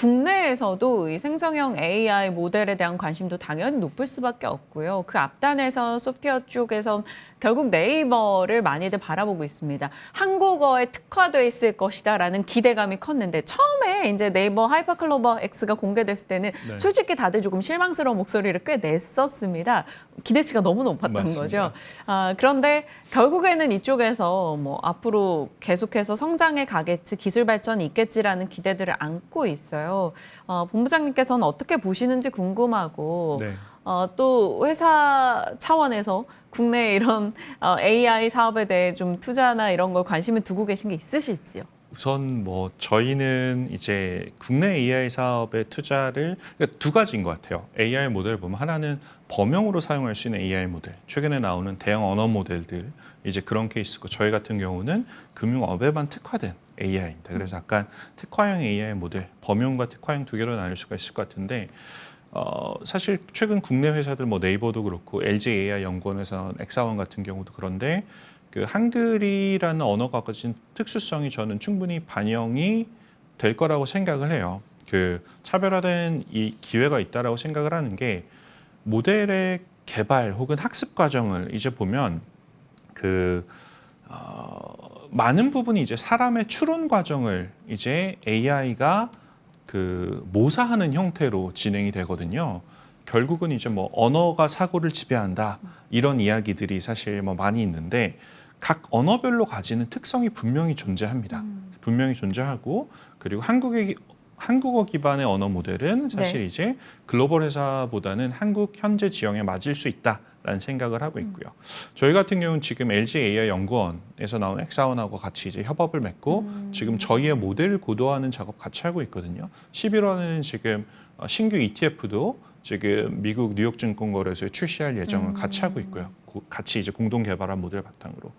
국내에서도 이 생성형 AI 모델에 대한 관심도 당연히 높을 수밖에 없고요. 그 앞단에서 소프트웨어 쪽에선 결국 네이버를 많이들 바라보고 있습니다. 한국어에 특화돼 있을 것이다라는 기대감이 컸는데 처음에 이제 네이버 하이퍼클로버 X가 공개됐을 때는 네. 솔직히 다들 조금 실망스러운 목소리를 꽤 냈었습니다. 기대치가 너무 높았던 맞습니다. 거죠. 그런데 결국에는 이쪽에서 뭐 앞으로 계속해서 성장해 가겠지, 기술 발전이 있겠지라는 기대들을 안고 있어요. 본부장님께서는 어떻게 보시는지 궁금하고 네. 또 회사 차원에서 국내 이런 AI 사업에 대해 좀 투자나 이런 걸 관심을 두고 계신 게 있으실지요? 우선 뭐 저희는 이제 국내 AI 사업의 투자를 그러니까 두 가지인 것 같아요. AI 모델 보면 하나는 범용으로 사용할 수 있는 AI 모델. 최근에 나오는 대형 언어 모델들 이제 그런 케이스고 저희 같은 경우는 금융업에만 특화된 AI입니다. 그래서 약간 특화형 AI 모델, 범용과 특화형 두 개로 나눌 수가 있을 것 같은데 사실 최근 국내 회사들 뭐 네이버도 그렇고 LG AI 연구원에서 엑사원 같은 경우도 그런데 그 한글이라는 언어가 가진 특수성이 저는 충분히 반영이 될 거라고 생각을 해요. 그 차별화된 이 기회가 있다라고 생각을 하는 게 모델의 개발 혹은 학습 과정을 이제 보면 많은 부분이 이제 사람의 추론 과정을 이제 AI가 모사하는 형태로 진행이 되거든요. 결국은 이제 뭐 언어가 사고를 지배한다 이런 이야기들이 사실 뭐 많이 있는데 각 언어별로 가지는 특성이 분명히 존재합니다. 분명히 존재하고 그리고 한국어 기반의 언어 모델은 사실 네. 이제 글로벌 회사보다는 한국 현재 지형에 맞을 수 있다라는 생각을 하고 있고요. 저희 같은 경우는 지금 LG AI 연구원에서 나온 엑사원하고 같이 이제 협업을 맺고 지금 저희의 모델을 고도화하는 작업 같이 하고 있거든요. 11월에는 지금 신규 ETF도 지금 미국 뉴욕증권거래소에 출시할 예정을 같이 하고 있고요. 같이 이제 공동 개발한 모델 바탕으로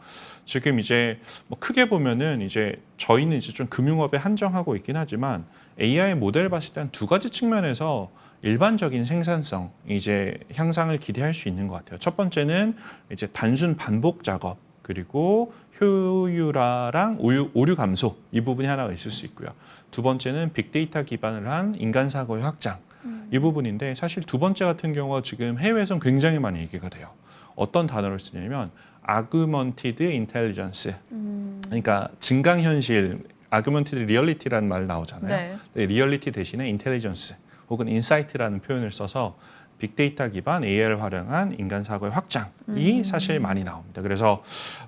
지금 이제 뭐 크게 보면은 이제 저희는 이제 좀 금융업에 한정하고 있긴 하지만 AI 모델 봤을 때 한 두 가지 측면에서 일반적인 생산성 이제 향상을 기대할 수 있는 것 같아요. 첫 번째는 이제 단순 반복 작업 그리고 효율화랑 오류 감소 이 부분이 하나가 있을 수 있고요. 두 번째는 빅데이터 기반을 한 인간 사고의 확장 이 부분인데 사실 두 번째 같은 경우가 지금 해외에서는 굉장히 많이 얘기가 돼요. 어떤 단어를 쓰냐면 augmented intelligence 그러니까 증강현실 augmented reality라는 말 나오잖아요. 네. 리얼리티 대신에 인텔리전스 혹은 인사이트라는 표현을 써서 빅데이터 기반 AI를 활용한 인간 사고의 확장이 사실 많이 나옵니다. 그래서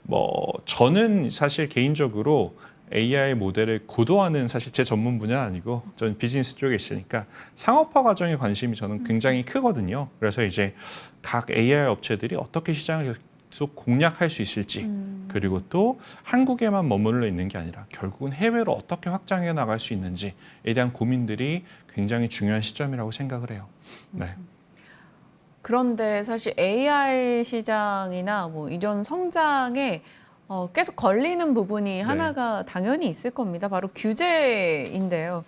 뭐 저는 사실 개인적으로 AI 모델을 고도화는 사실 제 전문 분야는 아니고 저는 비즈니스 쪽에 있으니까 상업화 과정에 관심이 저는 굉장히 크거든요. 그래서 이제 각 AI 업체들이 어떻게 시장을 계속 공략할 수 있을지 그리고 또 한국에만 머물러 있는 게 아니라 결국은 해외로 어떻게 확장해 나갈 수 있는지에 대한 고민들이 굉장히 중요한 시점이라고 생각을 해요. 네. 그런데 사실 AI 시장이나 뭐 이런 성장에 계속 걸리는 부분이 하나가 당연히 있을 겁니다. 바로 규제인데요.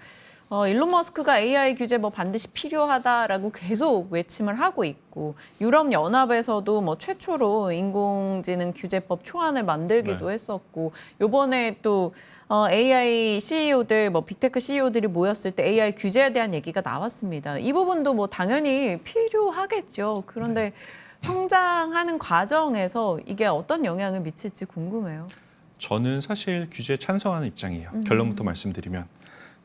일론 머스크가 AI 규제 뭐 반드시 필요하다라고 계속 외침을 하고 있고 유럽 연합에서도 뭐 최초로 인공지능 규제법 초안을 만들기도 했었고 요번에 또 AI CEO들 뭐 빅테크 CEO들이 모였을 때 AI 규제에 대한 얘기가 나왔습니다. 이 부분도 뭐 당연히 필요하겠죠. 그런데 성장하는 과정에서 이게 어떤 영향을 미칠지 궁금해요. 저는 사실 규제에 찬성하는 입장이에요. 결론부터 말씀드리면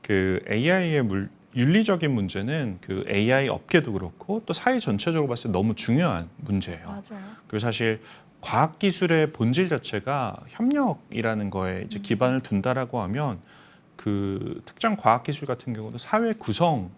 그 AI의 윤리적인 문제는 그 AI 업계도 그렇고 또 사회 전체적으로 봤을 때 너무 중요한 문제예요. 맞아요. 그리고 사실 과학기술의 본질 자체가 협력이라는 거에 이제 기반을 둔다라고 하면 그 특정 과학기술 같은 경우도 사회 구성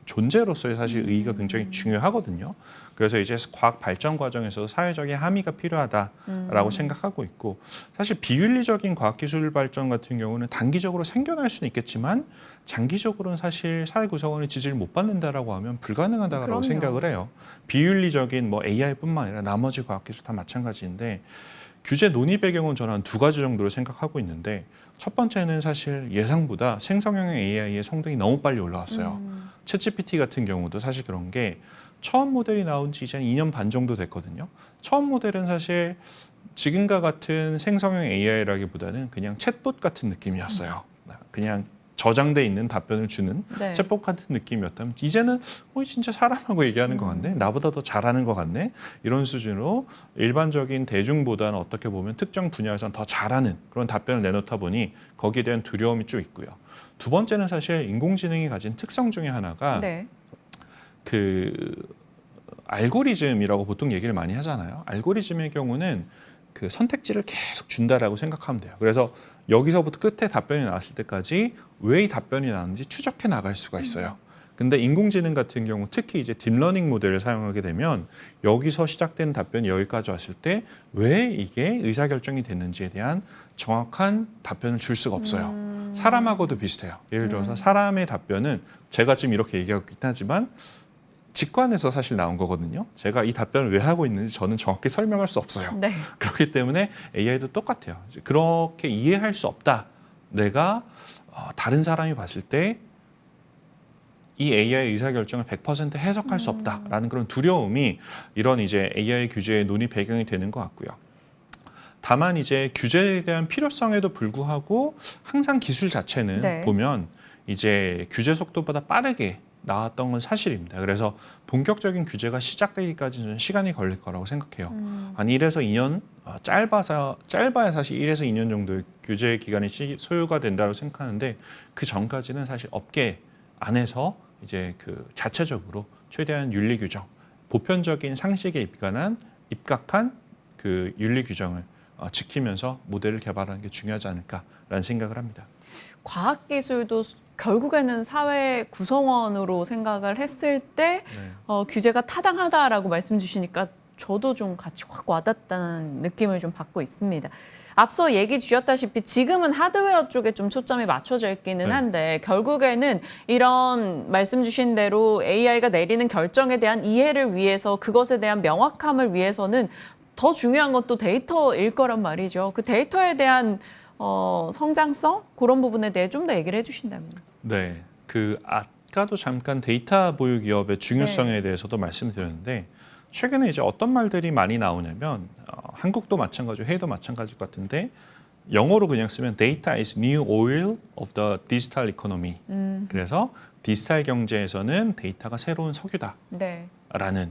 존재로서의 사실 의의가 굉장히 중요하거든요. 그래서 이제 과학 발전 과정에서 사회적인 함의가 필요하다라고 생각하고 있고 사실 비윤리적인 과학기술 발전 같은 경우는 단기적으로 생겨날 수는 있겠지만 장기적으로는 사실 사회 구성원의 지지를 못 받는다라고 하면 불가능하다고 그럼요. 생각을 해요. 비윤리적인 뭐 AI뿐만 아니라 나머지 과학기술 다 마찬가지인데 규제 논의 배경은 저는 한 두 가지 정도로 생각하고 있는데 첫 번째는 사실 예상보다 생성형 AI의 성능이 너무 빨리 올라왔어요. 챗GPT 같은 경우도 사실 그런 게 처음 모델이 나온 지 이제 한 2년 반 정도 됐거든요. 처음 모델은 사실 지금과 같은 생성형 AI라기보다는 그냥 챗봇 같은 느낌이었어요. 그냥 저장돼 있는 답변을 주는 네. 챗봇 같은 느낌이었다면 이제는 진짜 사람하고 얘기하는 것 같네. 나보다 더 잘하는 것 같네. 이런 수준으로 일반적인 대중보다는 어떻게 보면 특정 분야에서는 더 잘하는 그런 답변을 내놓다 보니 거기에 대한 두려움이 쭉 있고요. 두 번째는 사실 인공지능이 가진 특성 중에 하나가 네. 그 알고리즘이라고 보통 얘기를 많이 하잖아요. 알고리즘의 경우는 그 선택지를 계속 준다라고 생각하면 돼요. 그래서 여기서부터 끝에 답변이 나왔을 때까지 왜 이 답변이 나왔는지 추적해 나갈 수가 있어요. 근데 인공지능 같은 경우 특히 이제 딥러닝 모델을 사용하게 되면 여기서 시작된 답변이 여기까지 왔을 때 왜 이게 의사결정이 됐는지에 대한 정확한 답변을 줄 수가 없어요. 사람하고도 비슷해요. 예를 들어서 사람의 답변은 제가 지금 이렇게 얘기하고 있긴 하지만 직관에서 사실 나온 거거든요. 제가 이 답변을 왜 하고 있는지 저는 정확히 설명할 수 없어요. 네. 그렇기 때문에 AI도 똑같아요. 그렇게 이해할 수 없다. 내가 다른 사람이 봤을 때 이 AI 의사결정을 100% 해석할 수 없다라는 그런 두려움이 이런 이제 AI 규제의 논의 배경이 되는 것 같고요. 다만 이제 규제에 대한 필요성에도 불구하고 항상 기술 자체는 네. 보면 이제 규제 속도보다 빠르게 나왔던 건 사실입니다. 그래서 본격적인 규제가 시작되기까지는 시간이 걸릴 거라고 생각해요. 한 1에서 2년, 짧아야 사실 1에서 2년 정도의 규제 기간이 소요가 된다고 생각하는데 그 전까지는 사실 업계 안에서 이제 그 자체적으로 최대한 윤리 규정, 보편적인 상식에 입각한 그 윤리 규정을 지키면서 모델을 개발하는 게 중요하지 않을까라는 생각을 합니다. 과학기술도 결국에는 사회 구성원으로 생각을 했을 때 규제가 타당하다라고 말씀 주시니까 저도 좀 같이 확 와닿다는 느낌을 좀 받고 있습니다. 앞서 얘기 주셨다시피 지금은 하드웨어 쪽에 좀 초점이 맞춰져 있기는 한데 결국에는 이런 말씀 주신 대로 AI가 내리는 결정에 대한 이해를 위해서 그것에 대한 명확함을 위해서는 더 중요한 건 또 데이터일 거란 말이죠. 그 데이터에 대한 성장성 그런 부분에 대해 좀 더 얘기를 해주신다면. 네, 그 아까도 잠깐 데이터 보유 기업의 중요성에 대해서도 말씀드렸는데 최근에 이제 어떤 말들이 많이 나오냐면 한국도 마찬가지고 해외도 마찬가지일 것 같은데 영어로 그냥 쓰면 Data is new oil of the digital economy. 그래서 디지털 경제에서는 데이터가 새로운 석유다라는 네.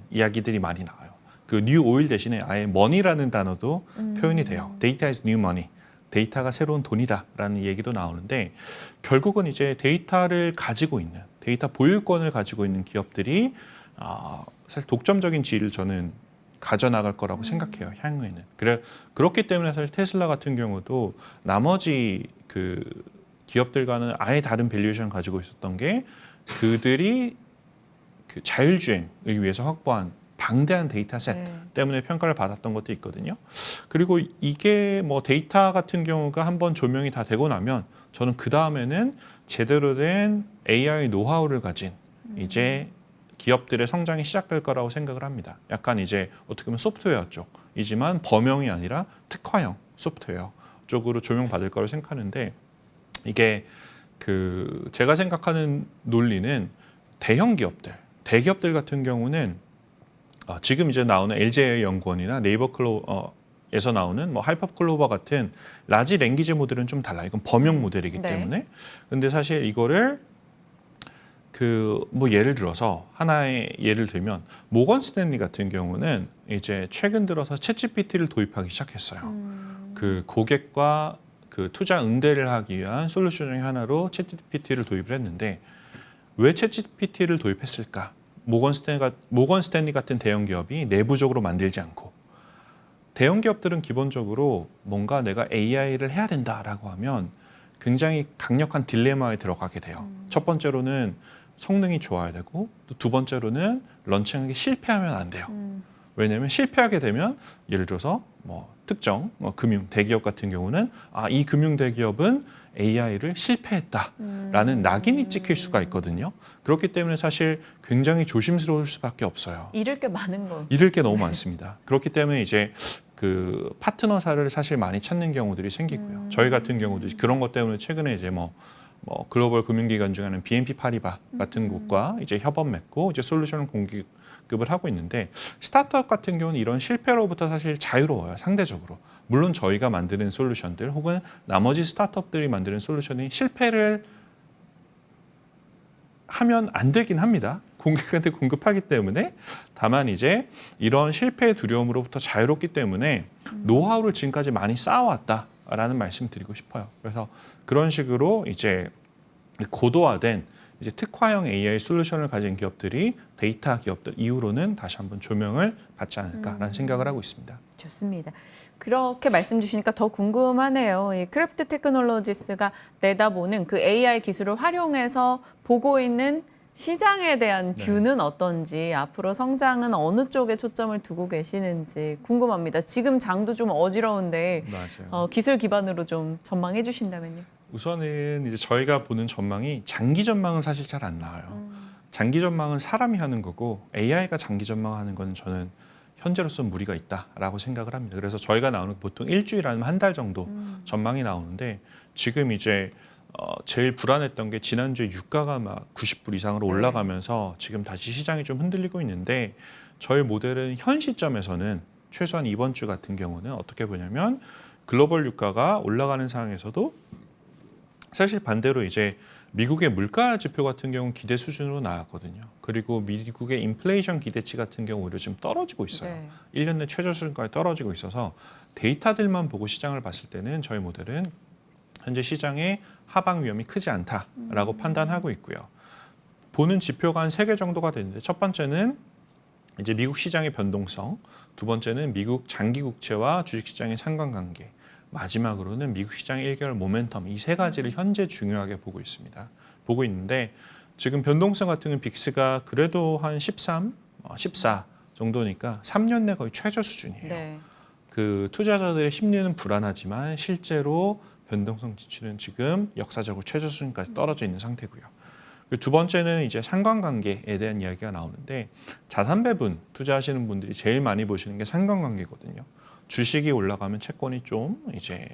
이야기들이 많이 나와요. 그 new oil 대신에 아예 money라는 단어도 표현이 돼요. Data is new money. 데이터가 새로운 돈이다라는 얘기도 나오는데 결국은 이제 데이터를 가지고 있는 데이터 보유권을 가지고 있는 기업들이 사실 독점적인 지위를 저는 가져나갈 거라고 생각해요. 향후에는. 그렇기 때문에 사실 테슬라 같은 경우도 나머지 그 기업들과는 아예 다른 밸류에이션을 가지고 있었던 게 그들이 그 자율주행을 위해서 확보한 방대한 데이터셋 때문에 평가를 받았던 것도 있거든요. 그리고 이게 뭐 데이터 같은 경우가 한번 조명이 다 되고 나면 저는 그 다음에는 제대로 된 AI 노하우를 가진 이제 기업들의 성장이 시작될 거라고 생각을 합니다. 약간 이제 어떻게 보면 소프트웨어 쪽이지만 범용이 아니라 특화형 소프트웨어 쪽으로 조명받을 거라고 생각하는데 이게 그 제가 생각하는 논리는 대형 기업들, 대기업들 같은 경우는 지금 이제 나오는 LGAI 연구원이나 네이버 클로에서 나오는 뭐 하이퍼클로버 같은 라지 랭귀지 모델은 좀 달라요. 이건 범용 모델이기 때문에. 근데 사실 이거를 그 뭐 예를 들어서 하나의 예를 들면 모건 스탠리 같은 경우는 이제 최근 들어서 챗GPT를 도입하기 시작했어요. 그 고객과 그 투자 응대를 하기 위한 솔루션 중에 하나로 챗GPT를 도입을 했는데 왜 챗GPT를 도입했을까? 모건 스탠리 같은 대형 기업이 내부적으로 만들지 않고 대형 기업들은 기본적으로 뭔가 내가 AI를 해야 된다라고 하면 굉장히 강력한 딜레마에 들어가게 돼요. 첫 번째로는 성능이 좋아야 되고 또 두 번째로는 런칭하기 실패하면 안 돼요. 왜냐하면 실패하게 되면 예를 들어서 뭐 특정 금융 대기업 같은 경우는 이 금융 대기업은 AI를 실패했다라는 낙인이 찍힐 수가 있거든요. 그렇기 때문에 사실 굉장히 조심스러울 수밖에 없어요. 잃을 게 많은 거. 잃을 게 너무 많습니다. 그렇기 때문에 이제 그 파트너사를 사실 많이 찾는 경우들이 생기고요. 저희 같은 경우도 그런 것 때문에 최근에 이제 뭐 글로벌 금융기관 중에 하나는 BNP 파리바 같은 곳과 이제 협업 맺고 이제 솔루션을 공급을 하고 있는데 스타트업 같은 경우는 이런 실패로부터 사실 자유로워요. 상대적으로. 물론 저희가 만드는 솔루션들 혹은 나머지 스타트업들이 만드는 솔루션이 실패를 하면 안 되긴 합니다. 고객한테 공급하기 때문에. 다만 이제 이런 실패의 두려움으로부터 자유롭기 때문에 노하우를 지금까지 많이 쌓아왔다라는 말씀 드리고 싶어요. 그래서 그런 식으로 이제 고도화된 이제 특화형 AI 솔루션을 가진 기업들이 데이터 기업들 이후로는 다시 한번 조명을 받지 않을까라는 생각을 하고 있습니다. 좋습니다. 그렇게 말씀 주시니까 더 궁금하네요. 이 크래프트 테크놀로지스가 내다보는 그 AI 기술을 활용해서 보고 있는 시장에 대한 네. 뷰는 어떤지, 앞으로 성장은 어느 쪽에 초점을 두고 계시는지 궁금합니다. 지금 장도 좀 어지러운데 맞아요. 기술 기반으로 좀 전망해 주신다면요. 우선은 이제 저희가 보는 전망이 장기 전망은 사실 잘 안 나와요. 장기 전망은 사람이 하는 거고 AI가 장기 전망하는 건 저는 현재로서 무리가 있다라고 생각을 합니다. 그래서 저희가 나오는 보통 일주일 아니면 한 달 정도 전망이 나오는데 지금 이제 제일 불안했던 게 지난주에 유가가 막 90불 이상으로 올라가면서 지금 다시 시장이 좀 흔들리고 있는데 저희 모델은 현 시점에서는 최소한 이번 주 같은 경우는 어떻게 보냐면 글로벌 유가가 올라가는 상황에서도 사실 반대로 이제 미국의 물가 지표 같은 경우는 기대 수준으로 나왔거든요. 그리고 미국의 인플레이션 기대치 같은 경우 오히려 지금 떨어지고 있어요. 네. 1년 내 최저 수준까지 떨어지고 있어서 데이터들만 보고 시장을 봤을 때는 저희 모델은 현재 시장의 하방 위험이 크지 않다라고 판단하고 있고요. 보는 지표가 한 3개 정도가 되는데 첫 번째는 이제 미국 시장의 변동성, 두 번째는 미국 장기 국채와 주식 시장의 상관관계, 마지막으로는 미국 시장의 1개월 모멘텀 이 세 가지를 현재 중요하게 보고 있습니다. 보고 있는데 지금 변동성 같은 경우는 빅스가 그래도 한 13, 14 정도니까 3년 내 거의 최저 수준이에요. 네. 그 투자자들의 심리는 불안하지만 실제로 변동성 지수는 지금 역사적으로 최저 수준까지 떨어져 있는 상태고요. 두 번째는 이제 상관관계에 대한 이야기가 나오는데 자산 배분 투자하시는 분들이 제일 많이 보시는 게 상관관계거든요. 주식이 올라가면 채권이 좀 이제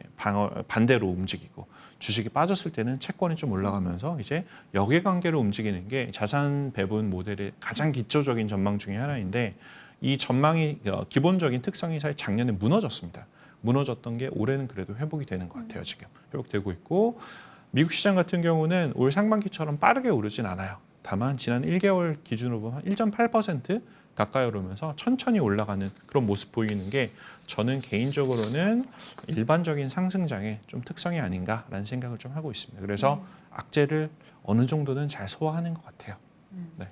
반대로 움직이고 주식이 빠졌을 때는 채권이 좀 올라가면서 이제 역외관계로 움직이는 게 자산 배분 모델의 가장 기초적인 전망 중에 하나인데 이 전망이 기본적인 특성이 사실 작년에 무너졌습니다. 무너졌던 게 올해는 그래도 회복이 되는 것 같아요. 지금 회복되고 있고 미국 시장 같은 경우는 올 상반기처럼 빠르게 오르진 않아요. 다만 지난 1개월 기준으로 보면 1.8% 가까이 오르면서 천천히 올라가는 그런 모습 보이는 게 저는 개인적으로는 일반적인 상승장의 좀 특성이 아닌가라는 생각을 좀 하고 있습니다. 그래서 악재를 어느 정도는 잘 소화하는 것 같아요. 네.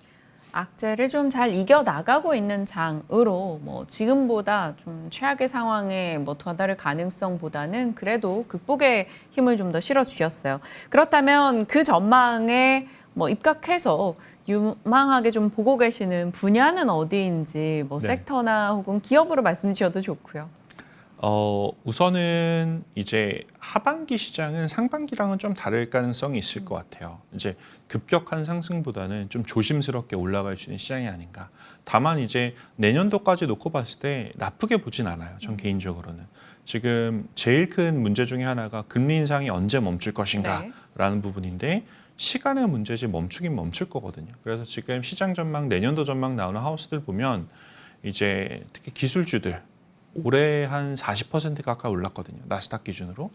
악재를 좀 잘 이겨 나가고 있는 장으로 뭐 지금보다 좀 최악의 상황에 뭐 도달할 가능성보다는 그래도 극복의 힘을 좀 더 실어 주셨어요. 그렇다면 그 전망에 뭐 입각해서 유망하게 좀 보고 계시는 분야는 어디인지 뭐 네. 섹터나 혹은 기업으로 말씀 주셔도 좋고요. 우선은 이제 하반기 시장은 상반기랑은 좀 다를 가능성이 있을 것 같아요. 이제 급격한 상승보다는 좀 조심스럽게 올라갈 수 있는 시장이 아닌가. 다만 이제 내년도까지 놓고 봤을 때 나쁘게 보진 않아요. 전 개인적으로는. 지금 제일 큰 문제 중에 하나가 금리 인상이 언제 멈출 것인가라는 부분인데 시간의 문제지 멈추긴 멈출 거거든요. 그래서 지금 시장 전망, 내년도 전망 나오는 하우스들 보면 이제 특히 기술주들 올해 한 40% 가까이 올랐거든요. 나스닥 기준으로.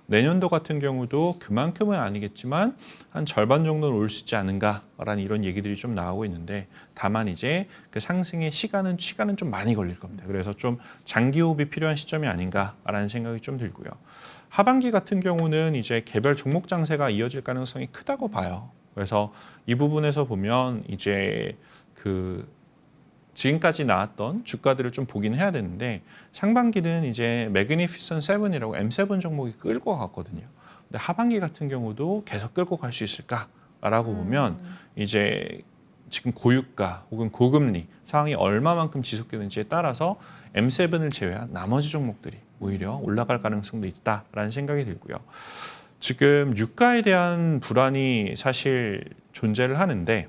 내년도 같은 경우도 그만큼은 아니겠지만 한 절반 정도는 올 수 있지 않은가라는 이런 얘기들이 좀 나오고 있는데 다만 이제 그 상승의 시간은 좀 많이 걸릴 겁니다. 그래서 좀 장기 호흡이 필요한 시점이 아닌가라는 생각이 좀 들고요. 하반기 같은 경우는 이제 개별 종목 장세가 이어질 가능성이 크다고 봐요. 그래서 이 부분에서 보면 이제 그 지금까지 나왔던 주가들을 좀 보긴 해야 되는데 상반기는 이제 매그니피선 7이라고 M7 종목이 끌고 갔거든요. 근데 하반기 같은 경우도 계속 끌고 갈 수 있을까라고 보면 이제 지금 고유가 혹은 고금리 상황이 얼마만큼 지속되는지에 따라서 M7을 제외한 나머지 종목들이 오히려 올라갈 가능성도 있다라는 생각이 들고요. 지금 유가에 대한 불안이 사실 존재를 하는데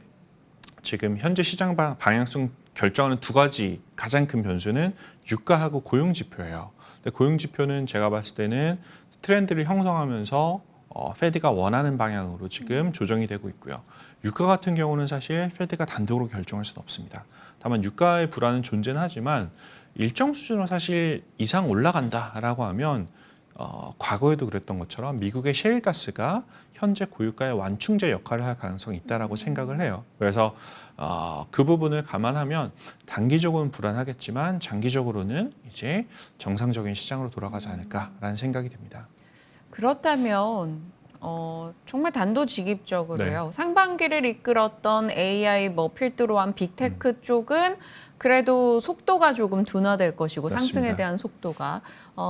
지금 현재 시장 방향성 결정하는 두 가지 가장 큰 변수는 유가하고 고용 지표예요. 근데 고용 지표는 제가 봤을 때는 트렌드를 형성하면서 페드가 원하는 방향으로 지금 조정이 되고 있고요. 유가 같은 경우는 사실 페드가 단독으로 결정할 수는 없습니다. 다만 유가의 불안은 존재는 하지만 일정 수준으로 사실 이상 올라간다라고 하면 과거에도 그랬던 것처럼 미국의 셰일가스가 현재 고유가의 완충제 역할을 할 가능성이 있다라고 생각을 해요. 그래서 그 부분을 감안하면 단기적으로는 불안하겠지만 장기적으로는 이제 정상적인 시장으로 돌아가지 않을까라는 생각이 듭니다. 그렇다면 정말 단도직입적으로요. 상반기를 이끌었던 AI 뭐 필두로 한 빅테크 쪽은 그래도 속도가 조금 둔화될 것이고 맞습니다. 상승에 대한 속도가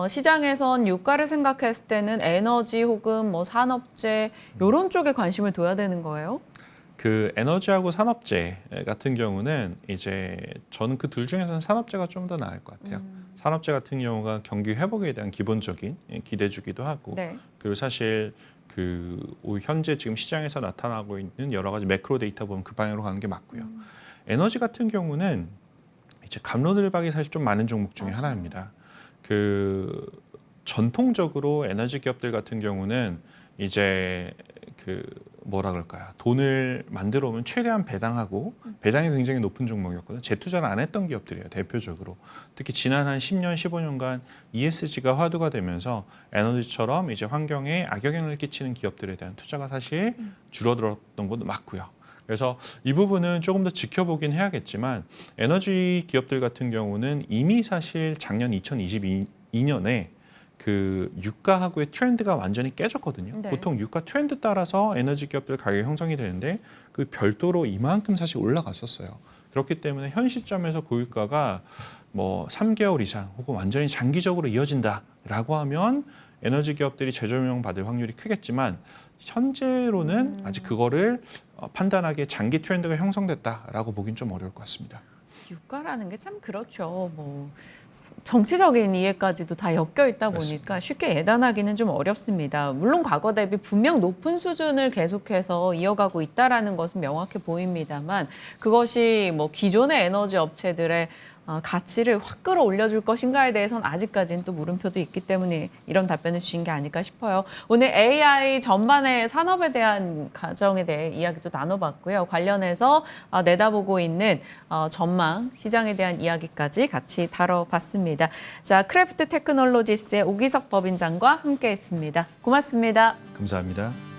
시장에선 유가를 생각했을 때는 에너지 혹은 뭐 산업재 이런 쪽에 관심을 둬야 되는 거예요. 그 에너지하고 산업재 같은 경우는 이제 저는 그 둘 중에서는 산업재가 좀 더 나을 것 같아요. 산업재 같은 경우가 경기 회복에 대한 기본적인 기대주기도 하고 네. 그리고 사실 그 현재 지금 시장에서 나타나고 있는 여러 가지 매크로 데이터 보면 그 방향으로 가는 게 맞고요. 에너지 같은 경우는 이제 갑로들박이 사실 좀 많은 종목 중에 하나입니다. 그 전통적으로 에너지 기업들 같은 경우는 이제 그 뭐라 그럴까요? 돈을 만들어 오면 최대한 배당하고 배당이 굉장히 높은 종목이었거든요. 재투자를 안 했던 기업들이에요. 대표적으로. 특히 지난 한 10년, 15년간 ESG가 화두가 되면서 에너지처럼 이제 환경에 악영향을 끼치는 기업들에 대한 투자가 사실 줄어들었던 것도 맞고요. 그래서 이 부분은 조금 더 지켜보긴 해야겠지만 에너지 기업들 같은 경우는 이미 사실 작년 2022년에 그 유가하고의 트렌드가 완전히 깨졌거든요. 네. 보통 유가 트렌드 따라서 에너지 기업들 가격이 형성이 되는데 그 별도로 이만큼 사실 올라갔었어요. 그렇기 때문에 현 시점에서 고유가가 뭐 3개월 이상 혹은 완전히 장기적으로 이어진다라고 하면 에너지 기업들이 재조명 받을 확률이 크겠지만 현재로는 아직 그거를 판단하기에 장기 트렌드가 형성됐다라고 보긴 좀 어려울 것 같습니다. 유가라는 게 참 그렇죠. 뭐 정치적인 이해까지도 다 엮여 있다 보니까 맞습니다. 쉽게 예단하기는 좀 어렵습니다. 물론 과거 대비 분명 높은 수준을 계속해서 이어가고 있다라는 것은 명확해 보입니다만 그것이 뭐 기존의 에너지 업체들의 가치를 확 끌어올려줄 것인가에 대해서는 아직까지는 또 물음표도 있기 때문에 이런 답변을 주신 게 아닐까 싶어요. 오늘 AI 전반의 산업에 대한 가정에 대해 이야기도 나눠봤고요. 관련해서 내다보고 있는 전망, 시장에 대한 이야기까지 같이 다뤄봤습니다. 자, 크래프트 테크놀로지스의 오기석 법인장과 함께했습니다. 고맙습니다. 감사합니다.